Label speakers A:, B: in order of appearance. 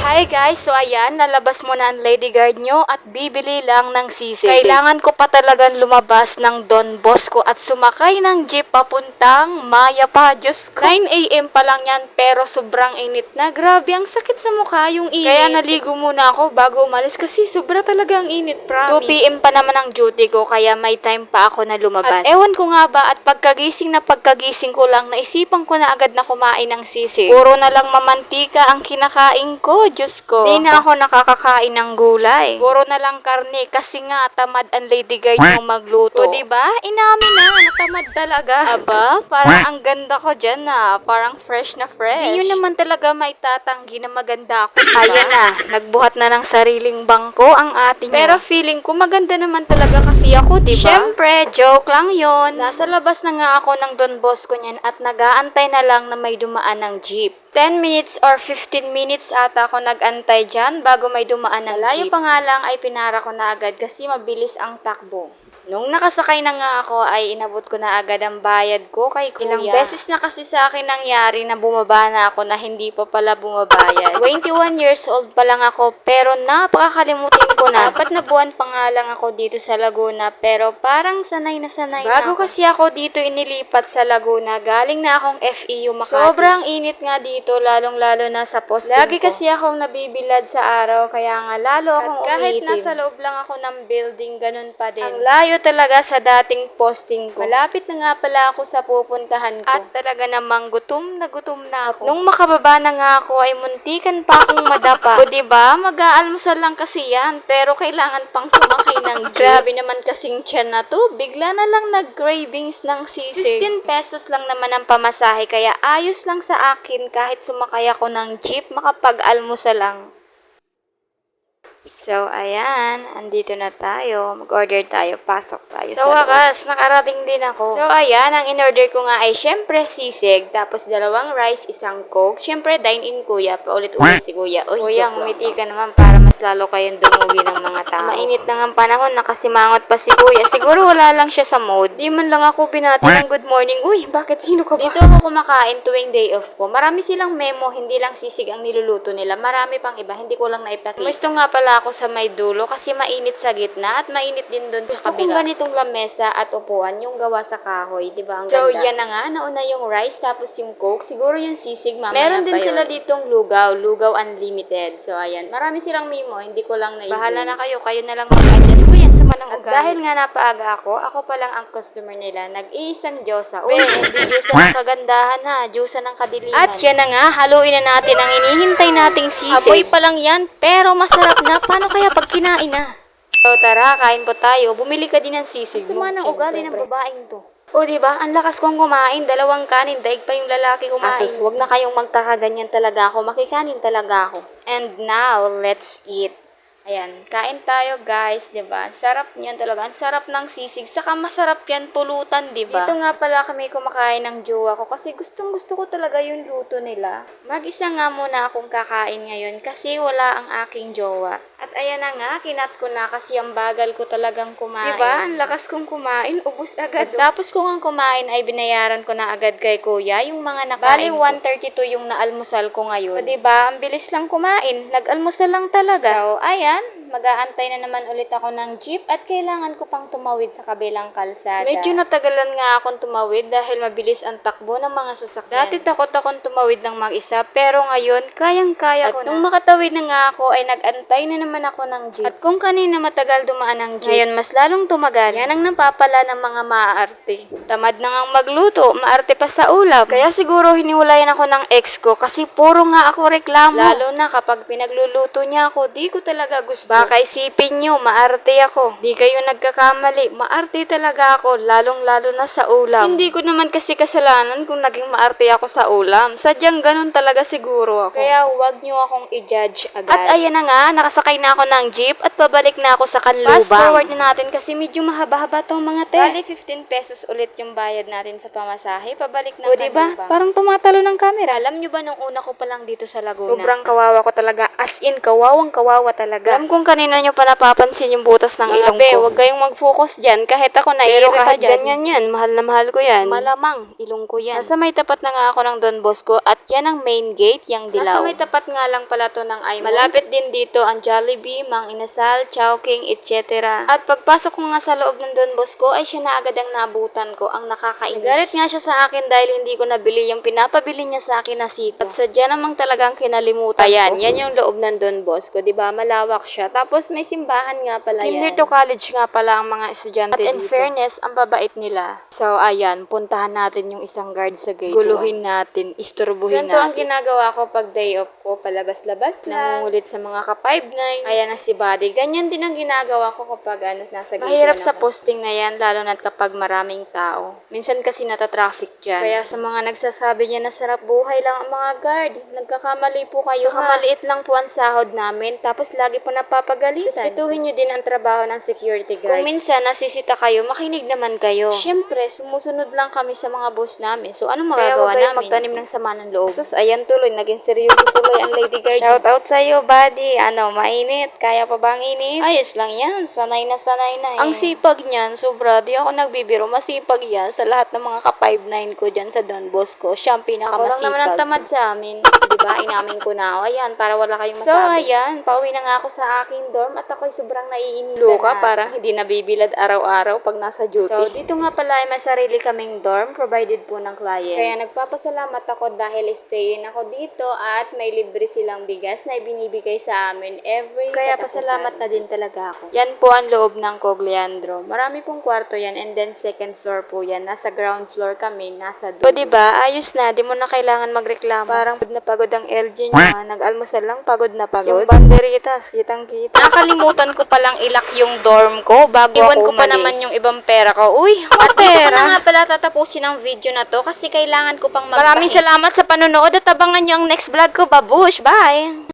A: Hi guys! So ayan, lalabas muna ang Lady Guard nyo at bibili lang ng sisig. Kailangan ko pa talagang lumabas ng Don Bosco at sumakay ng jeep papuntang Maya pa. Diyos ko, 9 AM pa lang yan pero sobrang init na. Grabe, ang sakit sa mukha yung init. Kaya naligo muna ako bago umalis kasi sobra talaga ang init, promise. 2 PM pa naman ang duty ko kaya may time pa ako na lumabas. At ewan ko nga ba at pagkagising ko lang naisipan ko na agad na kumain ng sisig. Puro na lang mamantika ang kinakain ko, Diyos ko. Di na ako nakakakain ng gulay. Puro na lang karne kasi nga tamad ang Lady Guard yung magluto. O diba? Inamin na, natamad talaga. Aba, parang ang ganda ko dyan na. Parang fresh na fresh. Di nyo naman talaga may tatanggi na maganda ako, diba? Ayan na, nagbuhat na ng sariling bangko ang ating pero feeling ko maganda naman talaga kasi ako, diba? Syempre, joke lang yon. Nasa labas na nga ako ng Don Bosco niyan at nag-aantay na lang na may dumaan ng jeep. 10 minutes or 15 minutes ata ako nag-antay dyan bago may dumaan ng jeep. Layo pa nga lang ay pinara ko na agad kasi mabilis ang takbo. Nung nakasakay na nga ako ay inabot ko na agad ang bayad ko kay kuya. Ilang beses na kasi sa akin nangyari na bumaba na ako na hindi pa pala bumabayad. 21 years old pa lang ako pero napakakalimutin ko na. 4 na buwan pa nga lang ako dito sa Laguna pero parang sanay na sanay na ako. Bago kasi ako dito inilipat sa Laguna, galing na akong FEU Makati. Sobrang init nga dito lalong-lalo na sa posting lagi ko. Kasi akong nabibilad sa araw kaya nga lalo akong kahit nasa loob lang ako ng building, ganun pa din. Ang layo talaga sa dating posting ko. Malapit na nga pala ako sa pupuntahan ko. At talaga namang gutom na ako. Nung makababa na nga ako ay muntikan pa akong madapa. O diba, mag-aalmusal lang kasi yan. Pero kailangan pang sumakay ng jeep. Grabe naman kasing tiyan na to. Bigla na lang nag-cravings ng sisig. 15 pesos lang naman ang pamasahe kaya ayos lang sa akin kahit sumakay ako ng jeep makapag-almusal lang. So, ayan, andito na tayo. Mag-order tayo, pasok tayo sa wakas, nakarating din ako. So, ayan, ang in-order ko nga ay syempre sisig, tapos 2 rice, 1 coke. Syempre, dine-in kuya, paulit-ulit si kuya. Uy, kuya, ngumiti ka naman para mas lalo kayong dumugi ng mga tao. Mainit na nga panahon, nakasimangot pa si kuya. Siguro wala lang siya sa mood. Di man lang ako binati ng good morning. Uy, bakit sino ka ba? Dito ako kumakain tuwing day off ko. Marami silang memo, hindi lang sisig ang niluluto nila. Marami pang iba, hindi ko lang naipakita. Gusto nga pala ako sa may dulo kasi mainit sa gitna at mainit din doon sa kabila. Gusto kong ganitong lamesa at upuan yung gawa sa kahoy, di ba? Ang ganda. So, yan na nga. Nauna yung rice tapos yung coke. Siguro yung sisig mamaya. Meron din sila ditong lugaw unlimited. So, ayan. Marami silang memo. Hindi ko lang naisip. Bahala na kayo. Kayo na lang mag-adjust. Uy, yan sama ng ugali. Dahil nga napaaga ako pa lang ang customer nila. Nag-iisang diyosa. Uy, hindi diyosa ng kagandahan ha. Diyosa ng kadiliman. At yan na nga. Haluin na natin ang inihintay nating sisig. Amoy pa lang yan, pero masarap na. Paano kaya pag kinain na? So tara, kain po tayo. Bumili ka din ng sisig mo. Sama ng ugali ng babaeng to. O diba, ang lakas kong kumain. 2 kanin, daig pa yung lalaki kumain. Asus, wag na kayong magtaka, ganyan talaga ako. Makikanin talaga ako. And now, let's eat. Ayan, kain tayo guys, 'di ba? Sarap niyan talaga. Ang sarap ng sisig. Saka masarap 'yan pulutan, 'di ba? Dito nga pala kami kumakain ng jowa ko kasi gustong-gusto ko talaga yung luto nila. Mag-isa nga muna akong kakain ngayon kasi wala ang aking jowa. At ayan na nga, kinat ko na kasi ang bagal ko talagang kumain. 'Di ba? Ang lakas kong kumain, ubos agad. At tapos kung ang kumain ay binayaran ko na agad kay kuya yung mga nakain. Bali 132 yung naalmusal ko ngayon. O 'di ba? Ang bilis lang kumain. Nag-almusal lang talaga. So, ayan, mag-aantay na naman ulit ako ng jeep at kailangan ko pang tumawid sa kabilang kalsada. Medyo natagalan nga akong tumawid dahil mabilis ang takbo ng mga sasakyan. Dati takot akong tumawid ng mag-isa pero ngayon kayang-kaya ko na. At nung makatawid na nga ako ay nag-antay na naman ako ng jeep. At kung kanina matagal dumaan ang jeep, ngayon mas lalong tumagal. Yan ang napapala ng mga maaarte. Tamad na ngang magluto, maarte pa sa ulam. Kaya siguro hiniwalayan ako ng ex ko kasi puro nga ako reklamo. Lalo na kapag pinagluluto niya ako, di ko talaga gusto. Baka isipin nyo, maarte ako. Di kayo nagkakamali, maarte talaga ako, lalong-lalo na sa ulam. Hindi ko naman kasi kasalanan kung naging maarte ako sa ulam. Sadyang ganun talaga siguro ako. Kaya huwag nyo akong i-judge agad. At ayan na nga, nakasakay na ako ng jeep at pabalik na ako sa Kanlubang. Fast forward na natin kasi medyo mahaba-haba tong mga te. Bali, 15 pesos ulit yung bayad natin sa pamasahe, pabalik na Kanlubang. O diba? Parang tumatalo ng camera. Alam nyo ba nung una ko pa lang dito sa Laguna? Sobrang kawawa ko talaga, as in kawawang kawawa talaga. Alam kong kanina nyo pa napapansin yung butas ng ilong ko. Huwag kayong mag-focus dyan. Kahit ako
B: Pero
A: naiirita
B: kahit
A: dyan.
B: ganyan yan, mahal na mahal ko yan.
A: Malamang, ilong ko yan. Nasa may tapat na nga ako ng Don Bosco at yan ang main gate, yung dilaw. Nasa may tapat nga lang pala to ng Aimon. Malapit din dito ang Jollibee, Mang Inasal, Chowking, etc. At pagpasok ko nga sa loob ng Don Bosco ay siya na agad ang naabutan ko, ang nakakainis. Nagalit nga siya sa akin dahil hindi ko nabili yung pinapabili niya sa akin na sito. At sadya namang talagang kinalimutan
B: Ayan,
A: ko.
B: yan yung loob ng Don Bosco, di ba? Malawak siya. Tapos may simbahan nga pala
A: Kinder
B: yan.
A: to college nga pala ang mga estudyante
B: At in
A: dito.
B: fairness, ang babait nila.
A: So, ayan, puntahan natin yung isang guard sa gate 1.
B: Guluhin natin, isturbuhin
A: Ganito ang
B: natin.
A: ginagawa ko pag day off ko, palabas-labas lang. Nangungulit sa mga ka-5'9". Kaya na si Buddy. Ganyan din ang ginagawa ko kapag nasa gate 1
B: Mahirap
A: ako.
B: sa
A: Posting na yan, lalo na kapag maraming tao. Minsan kasi natatraffic dyan. Kaya sa mga nagsasabi niya na sarap buhay lang ang mga guard, nagkakamali po kayo. Kamaliit lang po ang sahod namin, tapos lagi po napapagalitan. Respetuhin niyo din ang trabaho ng security guard. Kung minsan nasisita kayo, makinig naman kayo. Siyempre, sumusunod lang kami sa mga boss namin. So, anong magagawa
B: Kaya
A: namin? Magtanim ng sama ng loob. Sus, ayan tuloy, naging seryoso tuloy ang lady guard. Shout out sa'yo, buddy. Mainit? Kaya pa bang init? Ayos lang yan. Sanay na Ang sipag niyan, sobra. Di ako nagbibiro. Masipag yan sa lahat ng mga ka-5'9 ko dyan sa Don Bosco. Siya ang pinakamasipag. Ako lang naman ang tamad sa amin. Diba? Inamin ko na. O, ayan, para wala kayong masabi. So, ayan. Pauwi na nga ako sa aking dorm at ako'y sobrang naiinitan
B: Luka,
A: na.
B: parang hindi nabibilad araw-araw pag nasa duty.
A: So, dito nga pala ay may sarili kaming dorm provided po ng client. Kaya nagpapasalamat ako dahil stay in ako dito at may libre silang bigas na ibinibigay sa amin every Kaya pasalamat na din talaga ako. Yan po ang loob ng Cogliandro. Marami pong kwarto yan and then second floor po yan. Nasa ground floor kami, nasa dulo.
B: O diba, ayos na, di mo na kailangan magreklamo. Parang pagod na pagod ang LG niya, nag-almusal lang, pagod na pagod.
A: Yung banderitas, kitang-kita. Nakalimutan ko palang ilak yung dorm ko bago
B: Iwan
A: ako
B: ko pa
A: umalis.
B: naman yung ibang pera ko. Uy,
A: At dito ko
B: pera.
A: na nga pala tatapusin ang video na to kasi kailangan ko pang
B: Maraming salamat sa panonood at abangan nyo ang next vlog ko. Babush! Bye!